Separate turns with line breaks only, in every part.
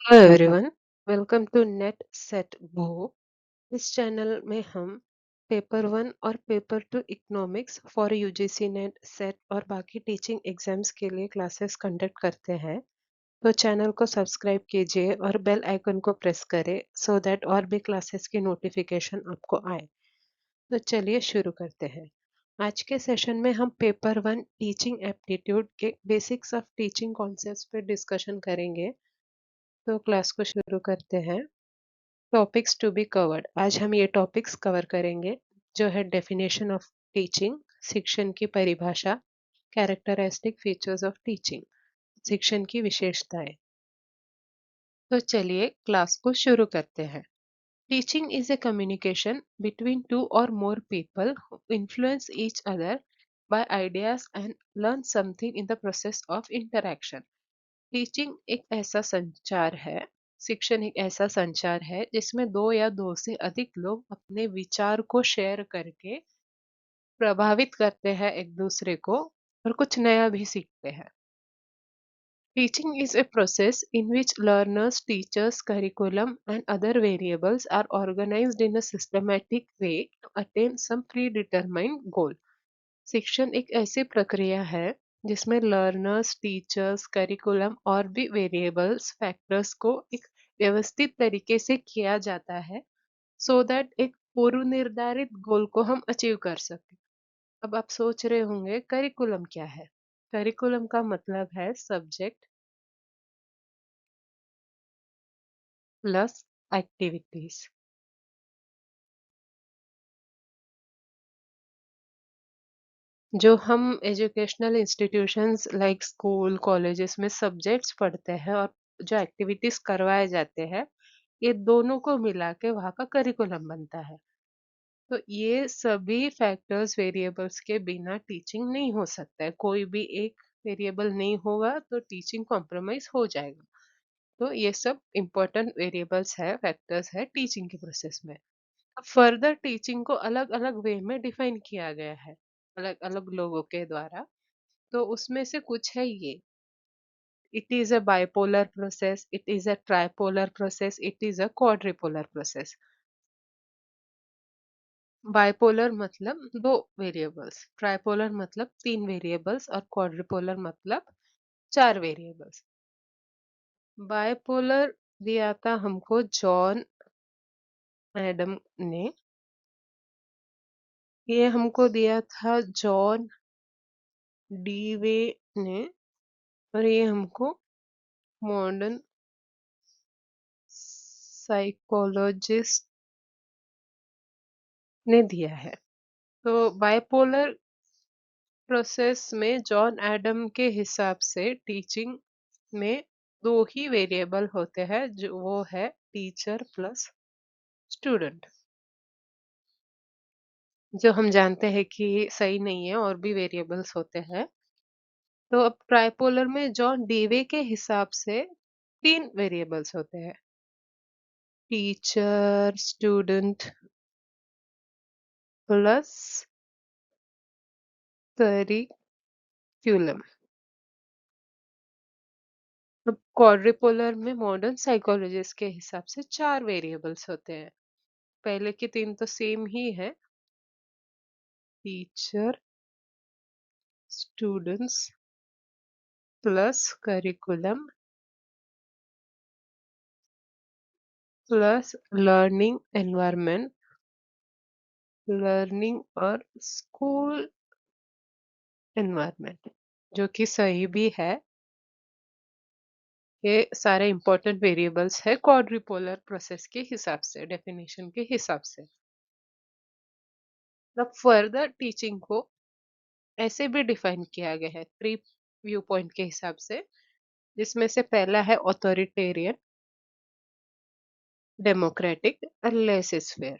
Hello everyone. Welcome to NET SET go. इस channel में हम पेपर वन और paper two economics for UGC NET SET और बाकी टीचिंग एग्जाम्स के लिए क्लासेस कंडक्ट करते हैं। तो चैनल को सब्सक्राइब कीजिए और बेल आइकन को प्रेस करें सो दैट और भी क्लासेस की नोटिफिकेशन आपको आए। तो चलिए शुरू करते हैं। आज के सेशन में हम पेपर वन टीचिंग एप्टीट्यूड के बेसिक्स ऑफ टीचिंग कॉन्सेप्ट्स पे डिस्कशन करेंगे। तो क्लास को शुरू करते हैं। टॉपिक्स टू बी कवर्ड, आज हम ये टॉपिक्स कवर करेंगे जो है डेफिनेशन ऑफ टीचिंग, शिक्षण की परिभाषा, कैरेक्टरिस्टिक फीचर्स ऑफ टीचिंग, शिक्षण की विशेषताएं। तो चलिए क्लास को शुरू करते हैं। Teaching is a communication between two और more people who influence each other by ideas and learn something in the process of interaction. Teaching एक ऐसा संचार है, शिक्षण एक ऐसा संचार है जिसमें दो या दो से अधिक लोग अपने विचार को शेयर करके प्रभावित करते हैं एक दूसरे को और कुछ नया भी सीखते हैं। Teaching is a process in which learners, teachers, curriculum, and other variables are organized in a systematic way to attain some predetermined goal. शिक्षण एक ऐसी प्रक्रिया है जिसमें लर्नर्स, टीचर्स, करिकुलम और भी वेरिएबल्स फैक्टर्स को एक व्यवस्थित तरीके से किया जाता है सो दैट एक पूर्व निर्धारित गोल को हम अचीव कर सकें। अब आप सोच रहे होंगे करिकुलम क्या है। करिकुलम का मतलब है सब्जेक्ट प्लस एक्टिविटीज। जो हम educational institutions like school colleges में सब्जेक्ट्स पढ़ते हैं और जो एक्टिविटीज करवाए जाते हैं, ये दोनों को मिला के वहाँ का करिकुलम बनता है। तो ये सभी फैक्टर्स वेरिएबल्स के बिना टीचिंग नहीं हो सकता है। कोई भी एक वेरिएबल नहीं होगा तो टीचिंग कॉम्प्रोमाइज हो जाएगा। तो ये सब इम्पोर्टेंट वेरिएबल्स है, फैक्टर्स है टीचिंग के प्रोसेस में। अब फर्दर टीचिंग को अलग अलग वे में डिफाइन किया गया है अलग अलग लोगों के द्वारा। तो उसमें से कुछ है ये। It is a bipolar process, it is a tripolar process, it is a quadripolar process. Bipolar मतलब दो वेरिएबल्स, ट्राइपोलर मतलब तीन वेरिएबल्स और क्वाड्रिपोलर मतलब चार वेरिएबल्स। बाइपोलर दिया था हमको जॉन एडम ने। ये हमको दिया था जॉन डीवे ने। और ये हमको मॉडर्न साइकोलॉजिस्ट ने दिया है। तो बाइपोलर प्रोसेस में जॉन एडम के हिसाब से टीचिंग में दो ही वेरिएबल होते हैं, जो वो है टीचर प्लस स्टूडेंट। जो हम जानते हैं कि सही नहीं है, और भी वेरिएबल्स होते हैं। तो अब ट्राइपोलर में जॉन डीवे के हिसाब से तीन वेरिएबल्स होते हैं, टीचर स्टूडेंट प्लस करिकुलम। अब क्वाड्रिपोलर में मॉडर्न साइकोलॉजिस्ट के हिसाब से चार वेरिएबल्स होते हैं। पहले के तीन तो सेम ही है, teacher students plus curriculum plus learning environment, learning और स्कूल एनवायरनमेंट, जो कि सही भी है। ये सारे इंपॉर्टेंट वेरिएबल्स है क्वाड्रिपोलर प्रोसेस के हिसाब से, डेफिनेशन के हिसाब से। अब फर्दर टीचिंग को ऐसे भी डिफाइन किया गया है थ्री व्यू पॉइंट के हिसाब से, जिसमें से पहला है ऑथोरिटेरियन, डेमोक्रेटिक और laser.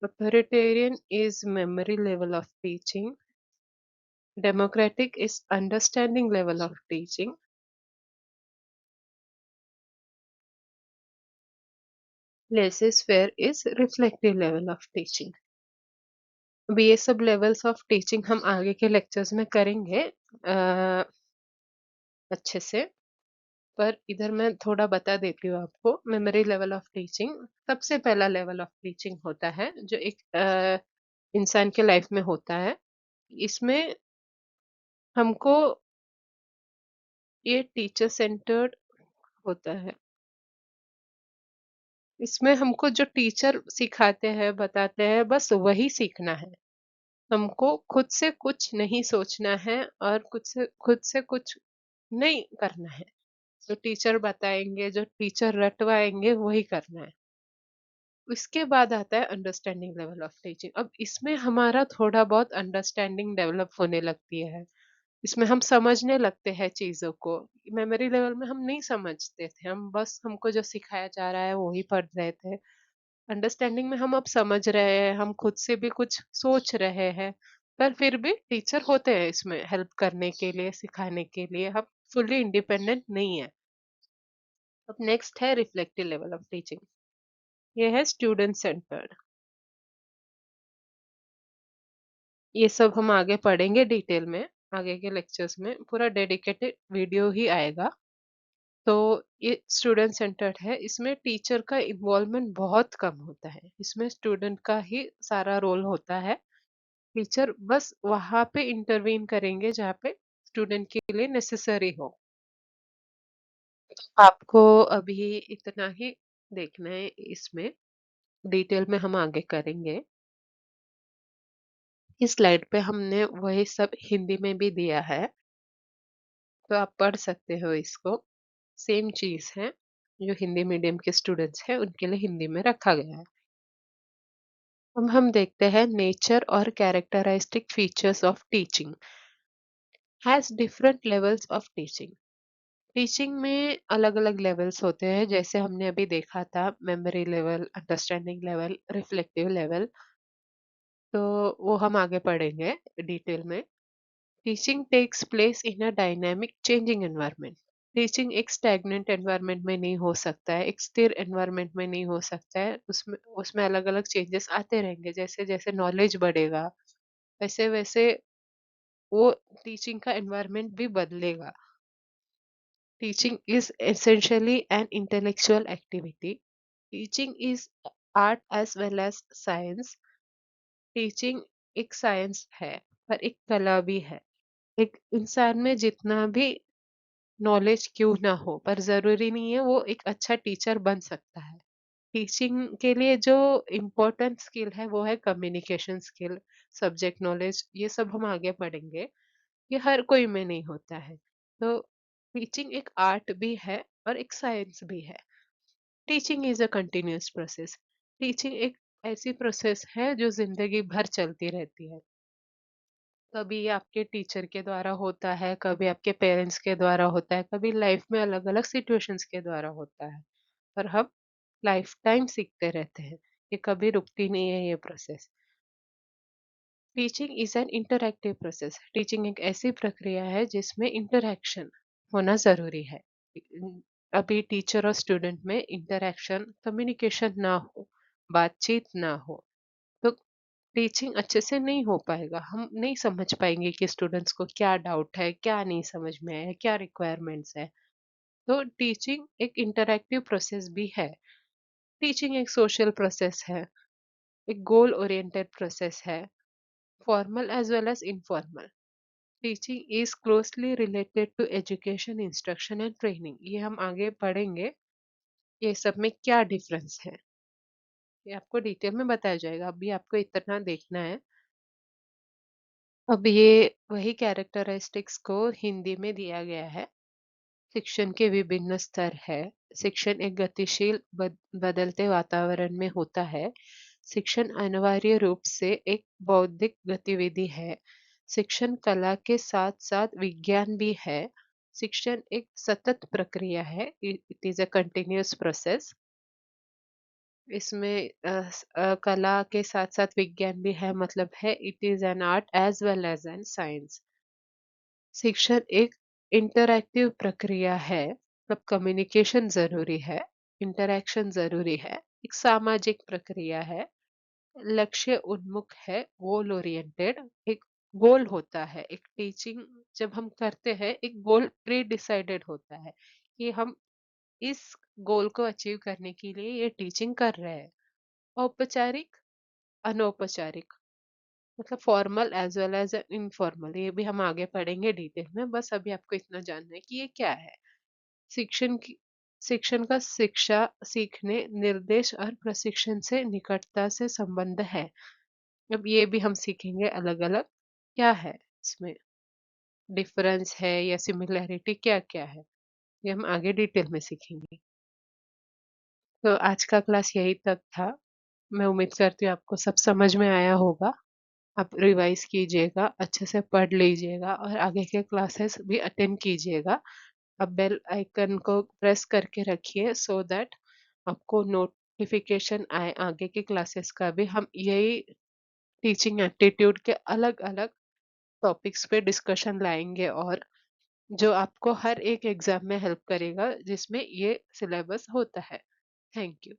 Authoritarian is memory level of teaching. Democratic is understanding level of teaching. Laissez-faire is reflective level of teaching. अब ये सब लेवल्स ऑफ टीचिंग हम आगे के लेक्चर्स में करेंगे अच्छे से। पर इधर मैं थोड़ा बता देती हूँ आपको। मेमोरी लेवल ऑफ टीचिंग, सबसे पहला लेवल ऑफ टीचिंग होता है जो एक इंसान के लाइफ में होता है। इसमें हमको ये टीचर सेंटर्ड होता है। इसमें हमको जो टीचर सिखाते हैं, बताते हैं, बस वही सीखना है। हमको खुद से कुछ नहीं सोचना है और खुद से कुछ नहीं करना है। जो टीचर बताएँगे, जो टीचर रटवाएँगे वही करना है। उसके बाद आता है अंडरस्टैंडिंग लेवल ऑफ टीचिंग। अब इसमें हमारा थोड़ा बहुत अंडरस्टैंडिंग डेवलप होने लगती है। इसमें हम समझने लगते हैं चीज़ों को। मेमोरी लेवल में हम नहीं समझते थे, हम बस हमको जो सिखाया जा रहा है वो ही पढ़ रहे थे। अंडरस्टैंडिंग में हम अब समझ रहे हैं, हम खुद से भी कुछ सोच रहे हैं, पर फिर भी टीचर होते हैं इसमें हेल्प करने के लिए, सिखाने के लिए। हम फुल्ली इंडिपेंडेंट नहीं है। अब नेक्स्ट है रिफ्लेक्टिव लेवल ऑफ टीचिंग। ये है स्टूडेंट सेंटर्ड। ये सब हम आगे पढ़ेंगे डिटेल में, आगे के लेक्चर्स में पूरा डेडिकेटेड वीडियो ही आएगा। तो ये स्टूडेंट सेंटर्ड है। इसमें टीचर का इन्वॉल्वमेंट बहुत कम होता है। इसमें स्टूडेंट का ही सारा रोल होता है। टीचर बस वहाँ पे इंटरवीन करेंगे जहाँ पे स्टूडेंट के लिए नेसेसरी हो। आपको अभी इतना ही देखना है इसमें, डिटेल में हम आगे करेंगे। इस स्लाइड पे हमने वही सब हिंदी में भी दिया है, तो आप पढ़ सकते हो इसको। सेम चीज़ है, जो हिंदी मीडियम के स्टूडेंट्स हैं उनके लिए हिंदी में रखा गया है। अब हम देखते हैं नेचर और characteristic features of teaching has different levels of teaching. Teaching में अलग-अलग लेवल्स होते हैं, जैसे हमने अभी देखा था memory level, understanding level, reflective level. तो वो हम आगे पढ़ेंगे डिटेल में। Teaching takes place in a dynamic changing environment. Teaching एक स्टैग्नेंट एनवायरनमेंट में नहीं हो सकता है, एक स्थिर एनवायरनमेंट में नहीं हो सकता है। उसमें उसमें अलग-अलग चेंजेस आते रहेंगे। जैसे-जैसे नॉलेज बढ़ेगा, वैसे-वैसे वो टीचिंग का एनवायरनमेंट भी बदलेगा। Teaching is essentially an intellectual activity. Teaching is art as well as science. Teaching एक साइंस है, पर एक कला भी है। एक इंसान में जितना भी नॉलेज क्यों ना हो, पर ज़रूरी नहीं है वो एक अच्छा टीचर बन सकता है। टीचिंग के लिए जो इम्पोर्टेंट स्किल है वो है कम्युनिकेशन स्किल, सब्जेक्ट नॉलेज, ये सब हम आगे पढ़ेंगे। ये हर कोई में नहीं होता है। तो टीचिंग एक आर्ट भी है और एक साइंस भी है। Teaching is a continuous process. Teaching एक ऐसी प्रोसेस है जो जिंदगी भर चलती रहती है। कभी ये आपके टीचर के द्वारा होता है, कभी आपके पेरेंट्स के द्वारा होता है, कभी लाइफ में अलग अलग सिचुएशंस के द्वारा होता है। पर हम लाइफ टाइम सीखते रहते हैं। ये कभी रुकती नहीं है ये process. Teaching is an interactive process. Teaching एक ऐसी प्रक्रिया है जिसमें इंटरैक्शन होना जरूरी है। अभी टीचर और स्टूडेंट में इंटरैक्शन, कम्युनिकेशन ना हो, बातचीत ना हो, तो टीचिंग अच्छे से नहीं हो पाएगा। हम नहीं समझ पाएंगे कि स्टूडेंट्स को क्या डाउट है, क्या नहीं समझ में आया है, क्या रिक्वायरमेंट्स है। तो टीचिंग एक इंटरैक्टिव प्रोसेस भी है। टीचिंग एक सोशल प्रोसेस है, एक गोल ओरिएंटेड प्रोसेस है, formal as well as informal. Teaching is closely related to education, instruction and training. ये हम आगे पढ़ेंगे, ये सब में क्या डिफरेंस है, ये आपको डिटेल में बताया जाएगा। अभी आपको इतना देखना है। अब ये वही कैरेक्टरिस्टिक्स को हिंदी में दिया गया है। शिक्षण के विभिन्न स्तर है। शिक्षण एक गतिशील बदलते वातावरण में होता है। शिक्षण अनिवार्य रूप से एक बौद्धिक गतिविधि है। शिक्षण कला के साथ साथ विज्ञान भी है। शिक्षण एक सतत प्रक्रिया है। It is a continuous process. इसमें कला के साथ साथ विज्ञान भी है, मतलब है it is an art as well as an science. शिक्षण एक इंटरैक्टिव प्रक्रिया है, मतलब कम्युनिकेशन जरूरी है, इंटरैक्शन जरूरी है। एक सामाजिक प्रक्रिया है, लक्ष्य उन्मुख है, गोल ओरिएंटेड। एक गोल होता है, एक टीचिंग जब हम करते हैं एक गोल प्री डिसाइडेड होता है कि हम इस गोल को अचीव करने के लिए ये टीचिंग कर रहे हैं। औपचारिक, अनौपचारिक, मतलब formal as well as informal, ये भी हम आगे पढ़ेंगे डिटेल में। बस अभी आपको इतना जानना है कि ये क्या है। शिक्षण की शिक्षण का शिक्षा, सीखने, निर्देश और प्रशिक्षण से निकटता से संबंध है। अब ये भी हम सीखेंगे अलग अलग क्या है इसमें, डिफरेंस है या सिमिलैरिटी क्या क्या है, ये हम आगे डिटेल में सीखेंगे। तो आज का क्लास यही तक था। मैं उम्मीद करती हूँ आपको सब समझ में आया होगा। आप रिवाइज कीजिएगा, अच्छे से पढ़ लीजिएगा और आगे के क्लासेस भी अटेंड कीजिएगा। अब बेल आइकन को प्रेस करके रखिए सो दैट आपको नोटिफिकेशन आए आगे के क्लासेस का भी। हम यही टीचिंग एप्टीट्यूड के अलग अलग टॉपिक्स पे डिस्कशन लाएंगे, और जो आपको हर एक एग्जाम में हेल्प करेगा जिसमें ये सिलेबस होता है। Thank you.